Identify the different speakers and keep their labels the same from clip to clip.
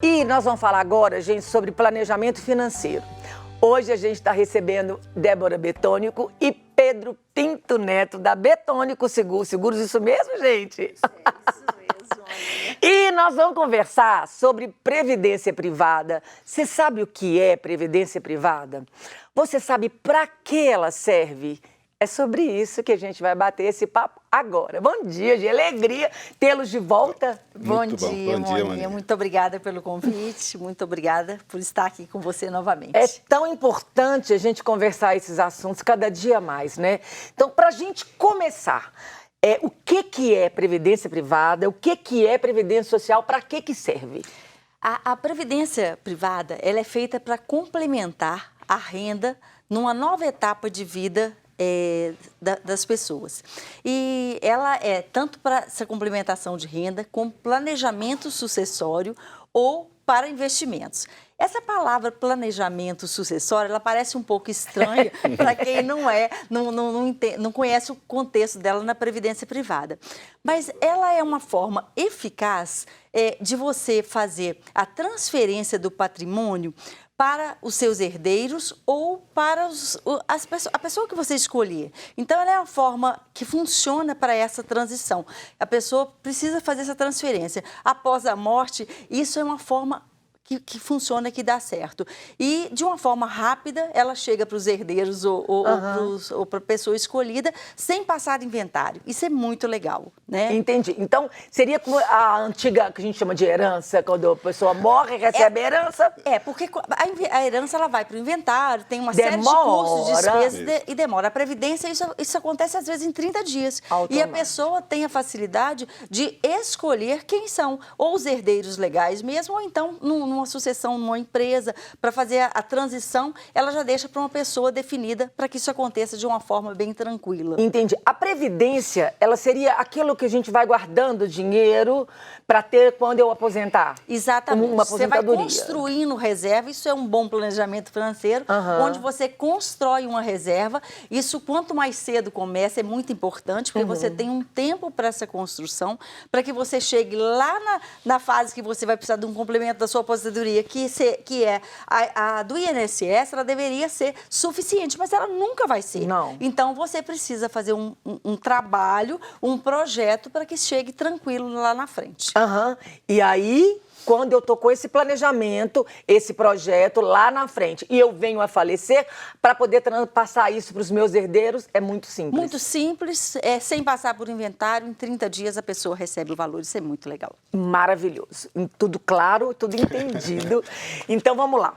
Speaker 1: E nós vamos falar agora, gente, sobre planejamento financeiro. Hoje a gente está recebendo Débora Betônico e Pedro Pinto Neto, da Betônico Seguros. Isso mesmo, gente?
Speaker 2: Isso mesmo, olha.
Speaker 1: E nós vamos conversar sobre previdência privada. Você sabe o que é previdência privada? Você sabe para que ela serve? É sobre isso que a gente vai bater esse papo agora. Bom dia, de alegria tê-los de volta.
Speaker 2: Bom dia, Moninha. Muito obrigada pelo convite, muito obrigada por estar aqui com você novamente.
Speaker 1: É tão importante a gente conversar esses assuntos cada dia mais, né? Então, para a gente começar, o que é previdência privada, o que é previdência social, para que serve?
Speaker 2: A previdência privada, ela é feita para complementar a renda numa nova etapa de vida das pessoas. E ela é tanto para essa complementação de renda, como planejamento sucessório ou para investimentos. Essa palavra planejamento sucessório, ela parece um pouco estranha para quem não conhece o contexto dela na previdência privada. Mas ela é uma forma eficaz de você fazer a transferência do patrimônio para os seus herdeiros ou para a pessoa que você escolher. Então, ela é uma forma que funciona para essa transição. A pessoa precisa fazer essa transferência. Após a morte, isso é uma forma que funciona, que dá certo. E, de uma forma rápida, ela chega para os herdeiros ou para a pessoa escolhida, sem passar inventário. Isso é muito legal, né?
Speaker 1: Entendi. Então, seria como a antiga, que a gente chama de herança, quando a pessoa morre e recebe a herança?
Speaker 2: Porque a herança ela vai para o inventário, tem uma série de custos, despesas e demora. A previdência, isso acontece às vezes em 30 dias. E a pessoa tem a facilidade de escolher quem são, ou os herdeiros legais mesmo, ou então numa sucessão, numa empresa, para fazer a transição, ela já deixa para uma pessoa definida para que isso aconteça de uma forma bem tranquila.
Speaker 1: Entendi. A previdência, ela seria aquilo que a gente vai guardando dinheiro para ter quando eu aposentar?
Speaker 2: Exatamente.
Speaker 1: Uma
Speaker 2: você vai
Speaker 1: aposentadoria.
Speaker 2: construindo reserva, isso é um bom planejamento financeiro, onde você constrói uma reserva. Isso, quanto mais cedo começa, é muito importante, porque você tem um tempo para essa construção, para que você chegue lá na fase que você vai precisar de um complemento da sua aposentadoria, que é a do INSS, ela deveria ser suficiente, mas ela nunca vai ser.
Speaker 1: Não.
Speaker 2: Então, você precisa fazer um trabalho, um projeto para que chegue tranquilo lá na frente.
Speaker 1: E aí, quando eu estou com esse planejamento, esse projeto lá na frente, e eu venho a falecer, para poder passar isso para os meus herdeiros, é muito simples.
Speaker 2: Muito simples, sem passar por inventário, em 30 dias a pessoa recebe o valor, isso é muito legal.
Speaker 1: Maravilhoso. Tudo claro, tudo entendido. Então, vamos lá.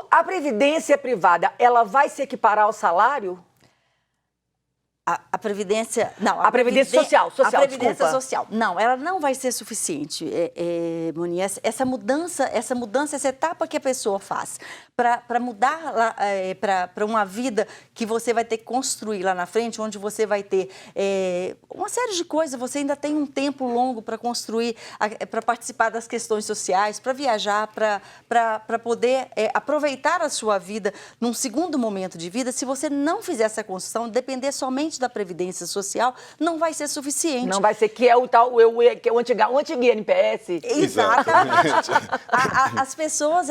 Speaker 1: A previdência privada, ela vai se equiparar ao salário?
Speaker 2: A previdência... Não,
Speaker 1: a previdência social,
Speaker 2: a previdência
Speaker 1: desculpa.
Speaker 2: social. Não, ela não vai ser suficiente, Moninha. Essa mudança, essa etapa que a pessoa faz para mudar para uma vida que você vai ter que construir lá na frente, onde você vai ter uma série de coisas, você ainda tem um tempo longo para construir, para participar das questões sociais, para viajar, para poder aproveitar a sua vida num segundo momento de vida. Se você não fizer essa construção, depender somente da previdência social, não vai ser suficiente.
Speaker 1: Não vai ser que é o tal, que é o antigo INPS.
Speaker 2: Exatamente. As pessoas,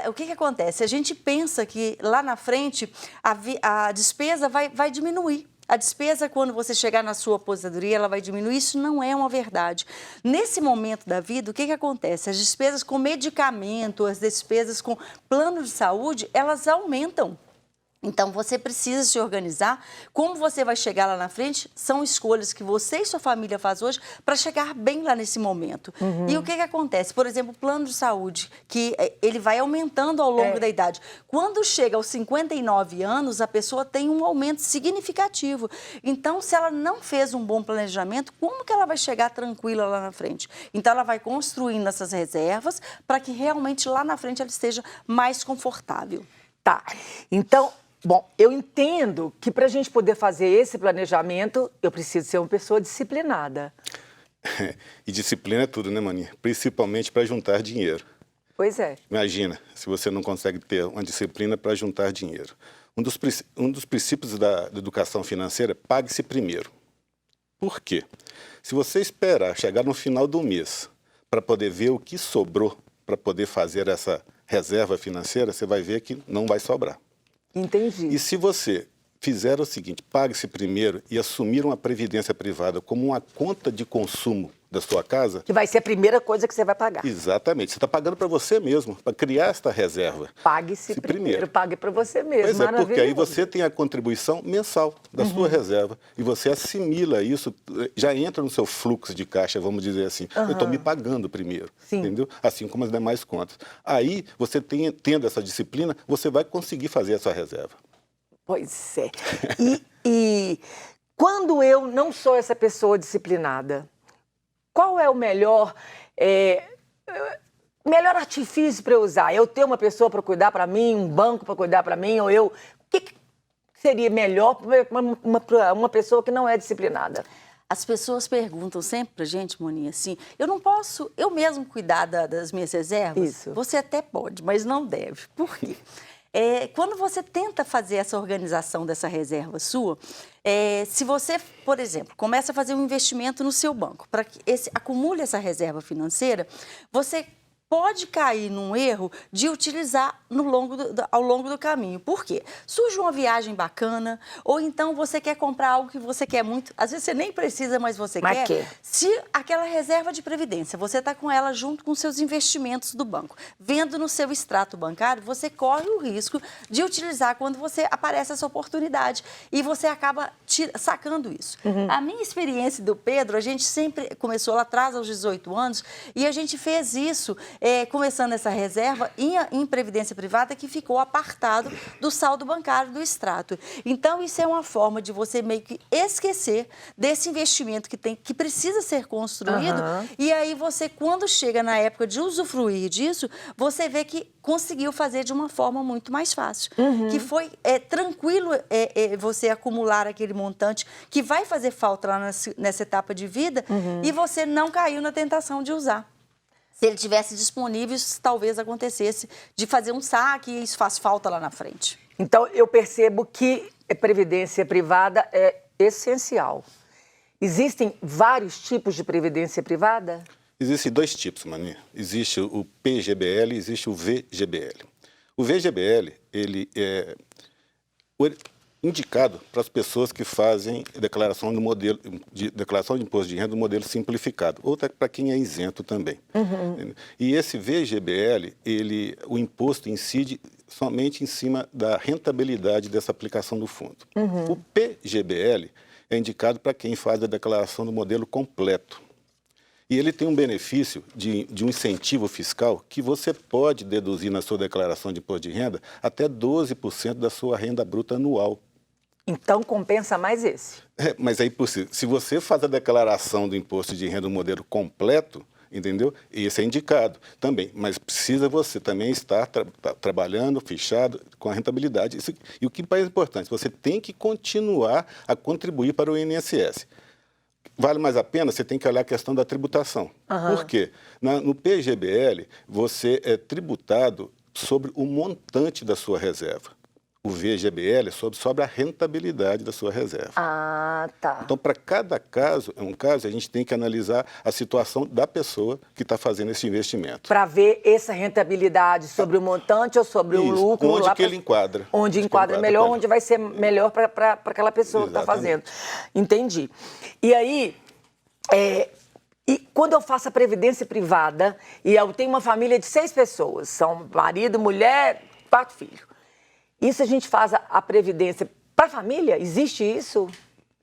Speaker 2: o que acontece? A gente pensa que lá na frente a despesa vai diminuir. A despesa, quando você chegar na sua aposentadoria, ela vai diminuir. Isso não é uma verdade. Nesse momento da vida, o que acontece? As despesas com medicamento, as despesas com plano de saúde, elas aumentam. Então, você precisa se organizar. Como você vai chegar lá na frente, são escolhas que você e sua família faz hoje para chegar bem lá nesse momento. E o que acontece? Por exemplo, o plano de saúde, que ele vai aumentando ao longo da idade. Quando chega aos 59 anos, a pessoa tem um aumento significativo. Então, se ela não fez um bom planejamento, como que ela vai chegar tranquila lá na frente? Então, ela vai construindo essas reservas para que realmente lá na frente ela esteja mais confortável.
Speaker 1: Tá. Então... Bom, eu entendo que para a gente poder fazer esse planejamento, eu preciso ser uma pessoa disciplinada.
Speaker 3: E disciplina é tudo, né, Maninha? Principalmente para juntar dinheiro.
Speaker 1: Pois é.
Speaker 3: Imagina, se você não consegue ter uma disciplina para juntar dinheiro. Um dos princípios da educação financeira é pague-se primeiro. Por quê? Se você esperar chegar no final do mês para poder ver o que sobrou para poder fazer essa reserva financeira, você vai ver que não vai sobrar.
Speaker 1: Entendi.
Speaker 3: E se você fizer o seguinte, pague-se primeiro e assumir uma previdência privada como uma conta de consumo da sua casa...
Speaker 1: Que vai ser a primeira coisa que você vai pagar.
Speaker 3: Exatamente. Você está pagando para você mesmo, para criar esta reserva.
Speaker 1: Pague-se primeiro, pague para você mesmo.
Speaker 3: Pois é, porque aí você tem a contribuição mensal da sua reserva e você assimila isso, já entra no seu fluxo de caixa, vamos dizer assim. Eu estou me pagando primeiro, entendeu? Assim como as demais contas. Aí, você tendo essa disciplina, você vai conseguir fazer essa reserva.
Speaker 1: Pois é. E quando eu não sou essa pessoa disciplinada, qual é o melhor artifício para eu usar? Eu ter uma pessoa para cuidar para mim, um banco para cuidar para mim, ou eu... O que seria melhor para uma pessoa que não é disciplinada?
Speaker 2: As pessoas perguntam sempre pra gente, Moninha, assim, eu não posso eu mesmo cuidar das minhas reservas?
Speaker 1: Isso.
Speaker 2: Você até pode, mas não deve. Por quê? Quando você tenta fazer essa organização dessa reserva sua, se você, por exemplo, começa a fazer um investimento no seu banco, para que acumule essa reserva financeira, você pode cair num erro de utilizar ao longo do caminho. Por quê? Surge uma viagem bacana, ou então você quer comprar algo que você quer muito, às vezes você nem precisa, mas você quer. Se aquela reserva de previdência, você está com ela junto com seus investimentos do banco, vendo no seu extrato bancário, você corre o risco de utilizar quando aparece essa oportunidade e você acaba sacando isso. A minha experiência do Pedro, a gente sempre começou lá atrás, aos 18 anos, e a gente fez isso começando essa reserva em previdência privada que ficou apartado do saldo bancário do extrato. Então, isso é uma forma de você meio que esquecer desse investimento que precisa ser construído e aí você, quando chega na época de usufruir disso, você vê que conseguiu fazer de uma forma muito mais fácil. Que foi tranquilo você acumular aquele montante que vai fazer falta lá nessa etapa de vida e você não caiu na tentação de usar. Se ele tivesse disponível, isso talvez acontecesse de fazer um saque e isso faz falta lá na frente.
Speaker 1: Então, eu percebo que a previdência privada é essencial. Existem vários tipos de previdência privada?
Speaker 3: Existem dois tipos, Mani. Existe o PGBL e existe o VGBL. O VGBL, ele é indicado para as pessoas que fazem declaração de imposto de renda do modelo simplificado, ou para quem é isento também. E esse VGBL, o imposto incide somente em cima da rentabilidade dessa aplicação do fundo. O PGBL é indicado para quem faz a declaração do modelo completo. E ele tem um benefício de um incentivo fiscal que você pode deduzir na sua declaração de imposto de renda até 12% da sua renda bruta anual.
Speaker 1: Então, compensa mais esse.
Speaker 3: Mas aí, se você faz a declaração do imposto de renda no modelo completo, entendeu? Esse é indicado também. Mas precisa você também estar trabalhando, fechado, com a rentabilidade. E o que é importante, você tem que continuar a contribuir para o INSS. Vale mais a pena, você tem que olhar a questão da tributação. Por quê? No PGBL, você é tributado sobre o montante da sua reserva. O VGBL é sobre a rentabilidade da sua reserva.
Speaker 1: Ah, tá.
Speaker 3: Então, para cada caso, a gente tem que analisar a situação da pessoa que está fazendo esse investimento.
Speaker 1: Para ver essa rentabilidade sobre o montante ou sobre o lucro.
Speaker 3: Onde que ele enquadra.
Speaker 1: Onde enquadra melhor, onde vai ser melhor para aquela pessoa que está fazendo. Entendi. E aí, e quando eu faço a previdência privada, e eu tenho uma família de 6 pessoas, são marido, mulher, 4 filhos. Isso a gente faz a previdência para a família? Existe isso?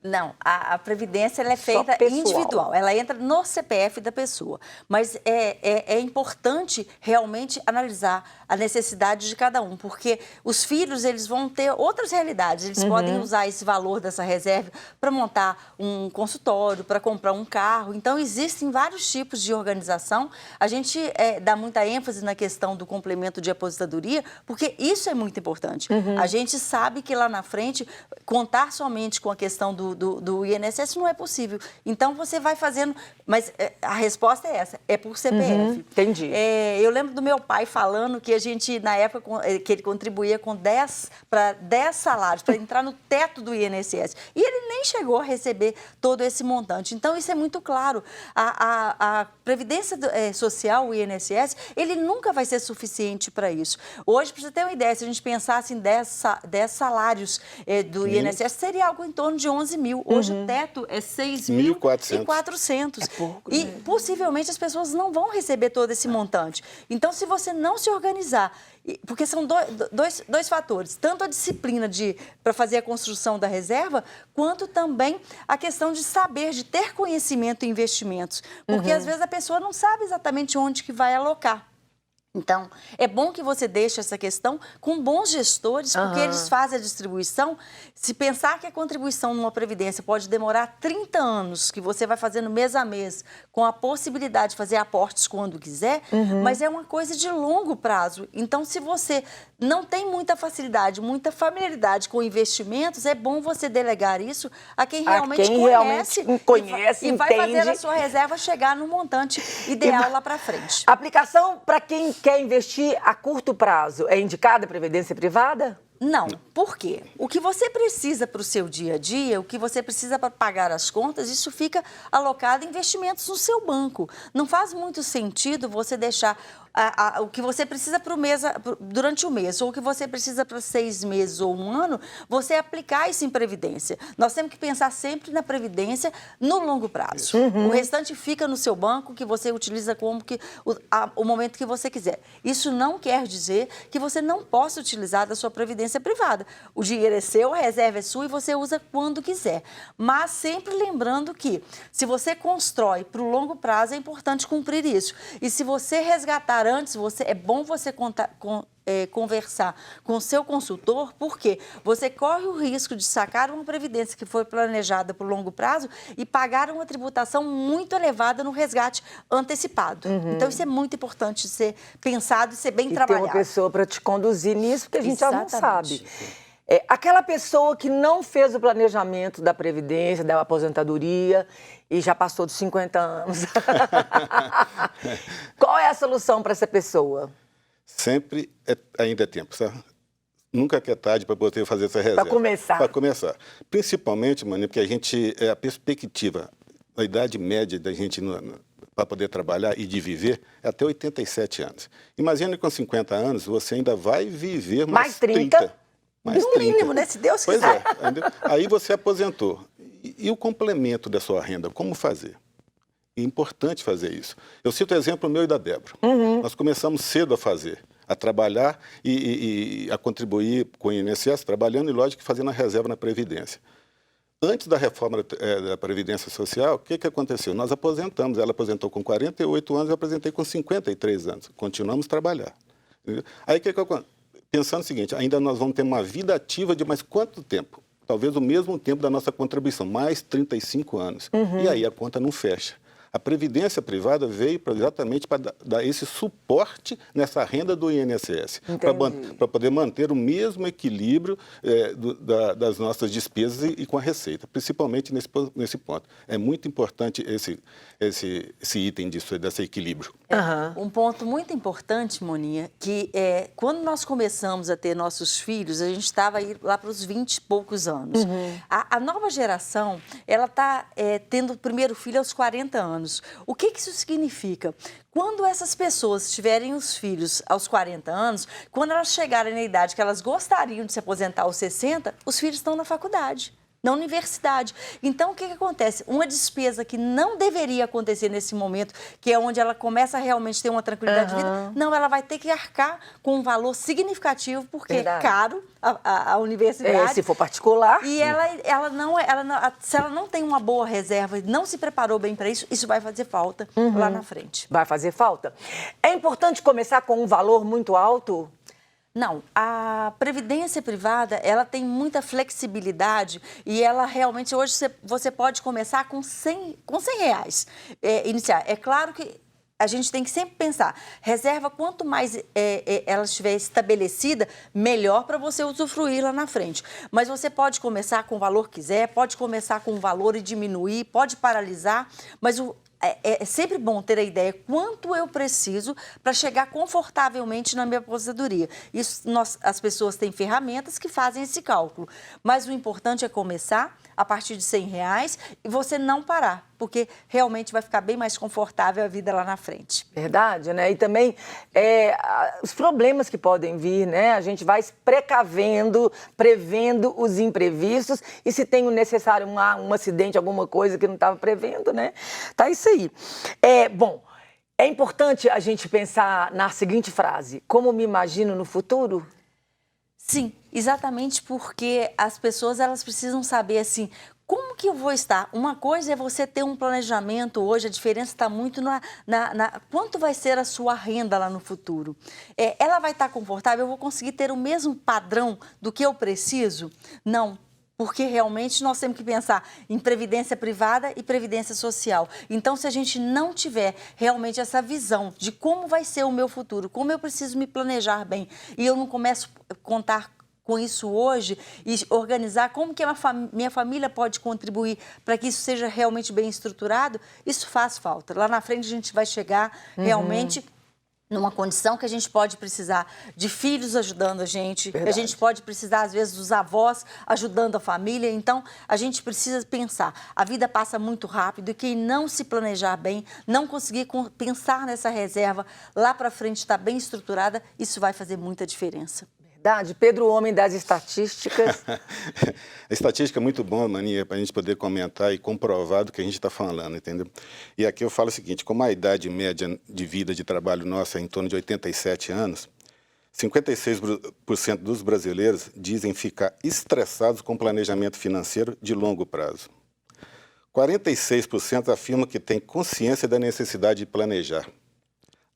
Speaker 2: Não, a previdência ela é feita individual, ela entra no CPF da pessoa. Mas é importante realmente analisar a necessidade de cada um, porque os filhos eles vão ter outras realidades, eles podem usar esse valor dessa reserva para montar um consultório, para comprar um carro. Então, existem vários tipos de organização. A gente dá muita ênfase na questão do complemento de aposentadoria, porque isso é muito importante. A gente sabe que lá na frente, contar somente com a questão do do INSS não é possível. Então, você vai fazendo... Mas a resposta é essa, é por CPF.
Speaker 1: Entendi.
Speaker 2: Eu lembro do meu pai falando que a gente, na época, que ele contribuía com 10 salários, para entrar no teto do INSS. E ele nem chegou a receber todo esse montante. Então, isso é muito claro. A Previdência Social, o INSS, ele nunca vai ser suficiente para isso. Hoje, para você ter uma ideia, se a gente pensasse em 10 salários do INSS, seria algo em torno de 11 mil. Hoje o teto é 6.400.
Speaker 1: É pouco,
Speaker 2: E
Speaker 1: né?
Speaker 2: possivelmente as pessoas não vão receber todo esse montante. Então, se você não se organizar, porque são dois fatores, tanto a disciplina para fazer a construção da reserva, quanto também a questão de saber, de ter conhecimento em investimentos. Porque às vezes a pessoa não sabe exatamente onde que vai alocar. Então, é bom que você deixe essa questão com bons gestores, porque eles fazem a distribuição. Se pensar que a contribuição numa previdência pode demorar 30 anos, que você vai fazendo mês a mês, com a possibilidade de fazer aportes quando quiser, mas é uma coisa de longo prazo. Então, se você não tem muita facilidade, muita familiaridade com investimentos, é bom você delegar isso a quem realmente conhece, e vai fazer a sua reserva chegar no montante ideal lá para frente.
Speaker 1: Aplicação para quem quer investir a curto prazo, é indicada a previdência privada?
Speaker 2: Não. Por quê? O que você precisa para o seu dia a dia, o que você precisa para pagar as contas, isso fica alocado em investimentos no seu banco. Não faz muito sentido você deixar o que você precisa para o mês, durante o mês, ou o que você precisa para 6 meses ou um ano, você aplicar isso em previdência. Nós temos que pensar sempre na previdência no longo prazo. O restante fica no seu banco, que você utiliza como o momento que você quiser. Isso não quer dizer que você não possa utilizar da sua previdência privada. O dinheiro é seu, a reserva é sua e você usa quando quiser. Mas sempre lembrando que, se você constrói para o longo prazo, é importante cumprir isso. E se você resgatar antes, é bom você conversar com o seu consultor, porque você corre o risco de sacar uma previdência que foi planejada por longo prazo e pagar uma tributação muito elevada no resgate antecipado. Então, isso é muito importante ser pensado e ser bem trabalhado.
Speaker 1: Ter uma pessoa para te conduzir nisso, porque a gente já não
Speaker 2: Exatamente.
Speaker 1: sabe. Aquela pessoa que não fez o planejamento da previdência, da aposentadoria e já passou dos 50 anos. Qual é a solução para essa pessoa?
Speaker 3: Sempre ainda é tempo, sabe? Nunca é tarde para poder fazer essa reserva.
Speaker 1: Para começar.
Speaker 3: Para começar. Principalmente, Mani, porque a perspectiva, a idade média da gente para poder trabalhar e de viver é até 87 anos. Imagina que com 50 anos você ainda vai viver mais 30. Mais
Speaker 2: no
Speaker 3: 30.
Speaker 2: mínimo, né? Se Deus quiser.
Speaker 3: Pois é. Aí você aposentou. E o complemento da sua renda, como fazer? É importante fazer isso. Eu cito o exemplo meu e da Débora. Nós começamos cedo a fazer, a trabalhar e a contribuir com o INSS, trabalhando e, lógico, fazendo a reserva na Previdência. Antes da reforma da Previdência Social, o que aconteceu? Nós aposentamos. Ela aposentou com 48 anos, eu aposentei com 53 anos. Continuamos a trabalhar. Entendeu? Aí o que aconteceu? Pensando o seguinte, ainda nós vamos ter uma vida ativa de mais quanto tempo? Talvez o mesmo tempo da nossa contribuição, mais 35 anos. E aí a conta não fecha. A previdência privada veio exatamente para dar esse suporte nessa renda do INSS, para poder manter o mesmo equilíbrio das nossas despesas e com a receita, principalmente nesse ponto. É muito importante esse item desse equilíbrio.
Speaker 2: Um ponto muito importante, Moninha, que quando nós começamos a ter nossos filhos, a gente estava aí lá para os 20 e poucos anos. A nova geração, ela está tendo o primeiro filho aos 40 anos. O que isso significa? Quando essas pessoas tiverem os filhos aos 40 anos, quando elas chegarem na idade que elas gostariam de se aposentar aos 60, os filhos estão na faculdade, na universidade. Então, o que acontece? Uma despesa que não deveria acontecer nesse momento, que é onde ela começa a realmente ter uma tranquilidade de vida, não, ela vai ter que arcar com um valor significativo, porque é caro a universidade.
Speaker 1: Se for particular.
Speaker 2: E se ela não tem uma boa reserva e não se preparou bem para isso, isso vai fazer falta lá na frente.
Speaker 1: Vai fazer falta? É importante começar com um valor muito alto?
Speaker 2: Não, a previdência privada, ela tem muita flexibilidade e ela realmente, hoje você pode começar com R$100 iniciar. É claro que a gente tem que sempre pensar, reserva quanto mais ela estiver estabelecida, melhor para você usufruir lá na frente. Mas você pode começar com o valor que quiser, pode começar com o valor e diminuir, pode paralisar, mas é sempre bom ter a ideia quanto eu preciso para chegar confortavelmente na minha aposentadoria. Isso, as pessoas têm ferramentas que fazem esse cálculo, mas o importante é começar a partir de R$100 e você não parar, porque realmente vai ficar bem mais confortável a vida lá na frente.
Speaker 1: Verdade, né? E também os problemas que podem vir, né? A gente vai se precavendo, prevendo os imprevistos e se tem o necessário um acidente, alguma coisa que não estava prevendo, né? Tá isso aí. Bom, é importante a gente pensar na seguinte frase: como me imagino no futuro?
Speaker 2: Sim, exatamente porque as pessoas elas precisam saber assim, como que eu vou estar? Uma coisa é você ter um planejamento hoje, a diferença está muito quanto vai ser a sua renda lá no futuro. Ela vai estar confortável, eu vou conseguir ter o mesmo padrão do que eu preciso? Não. Porque realmente nós temos que pensar em previdência privada e previdência social. Então, se a gente não tiver realmente essa visão de como vai ser o meu futuro, como eu preciso me planejar bem, e eu não começo a contar com isso hoje e organizar como que a minha família pode contribuir para que isso seja realmente bem estruturado, isso faz falta. Lá na frente a gente vai chegar realmente numa condição que a gente pode precisar de filhos ajudando a gente
Speaker 1: Verdade.
Speaker 2: pode precisar, às vezes, dos avós ajudando a família. Então, a gente precisa pensar. A vida passa muito rápido e quem não se planejar bem, não conseguir pensar nessa reserva, lá para frente está bem estruturada, isso vai fazer muita diferença.
Speaker 1: Verdade. Pedro, o homem das estatísticas.
Speaker 3: A estatística é muito boa, Maninha, para a gente poder comentar e comprovar do que a gente está falando, entendeu? E aqui eu falo o seguinte, como a idade média de vida de trabalho nossa é em torno de 87 anos, 56% dos brasileiros dizem ficar estressados com planejamento financeiro de longo prazo. 46% afirmam que têm consciência da necessidade de planejar.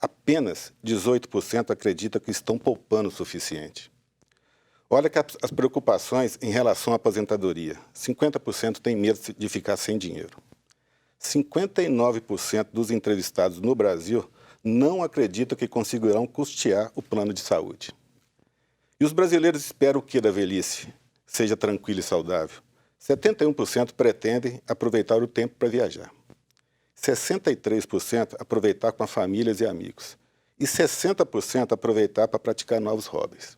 Speaker 3: Apenas 18% acreditam que estão poupando o suficiente. Olha que as preocupações em relação à aposentadoria. 50% têm medo de ficar sem dinheiro. 59% dos entrevistados no Brasil não acreditam que conseguirão custear o plano de saúde. E os brasileiros esperam o que da velhice? Seja tranquilo e saudável. 71% pretendem aproveitar o tempo para viajar. 63% aproveitar com as famílias e amigos. E 60% aproveitar para praticar novos hobbies.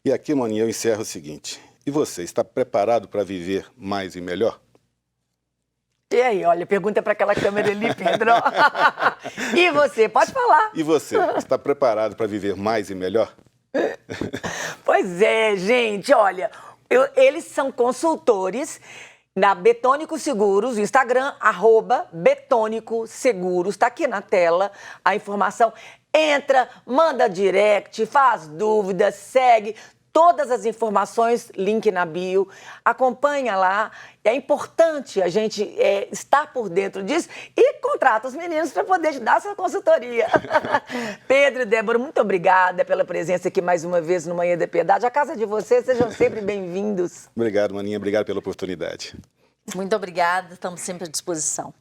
Speaker 3: E aqui, Maninha, eu encerro o seguinte. E você, está preparado para viver mais e melhor?
Speaker 1: E aí, olha, pergunta para aquela câmera ali, Pedro. E você, pode falar.
Speaker 3: E você, está preparado para viver mais e melhor?
Speaker 1: Pois é, gente, olha, eles são consultores da Betônico Seguros, o Instagram, @Betônico Seguros, está aqui na tela a informação. Entra, manda direct, faz dúvidas, segue. Todas as informações, link na bio, acompanha lá. É importante a gente estar por dentro disso e contrata os meninos para poder dar essa consultoria. Pedro e Débora, muito obrigada pela presença aqui mais uma vez no Manhã da Piedade. A casa de vocês, sejam sempre bem-vindos.
Speaker 3: Obrigado, Maninha. Obrigado pela oportunidade.
Speaker 2: Muito obrigada, estamos sempre à disposição.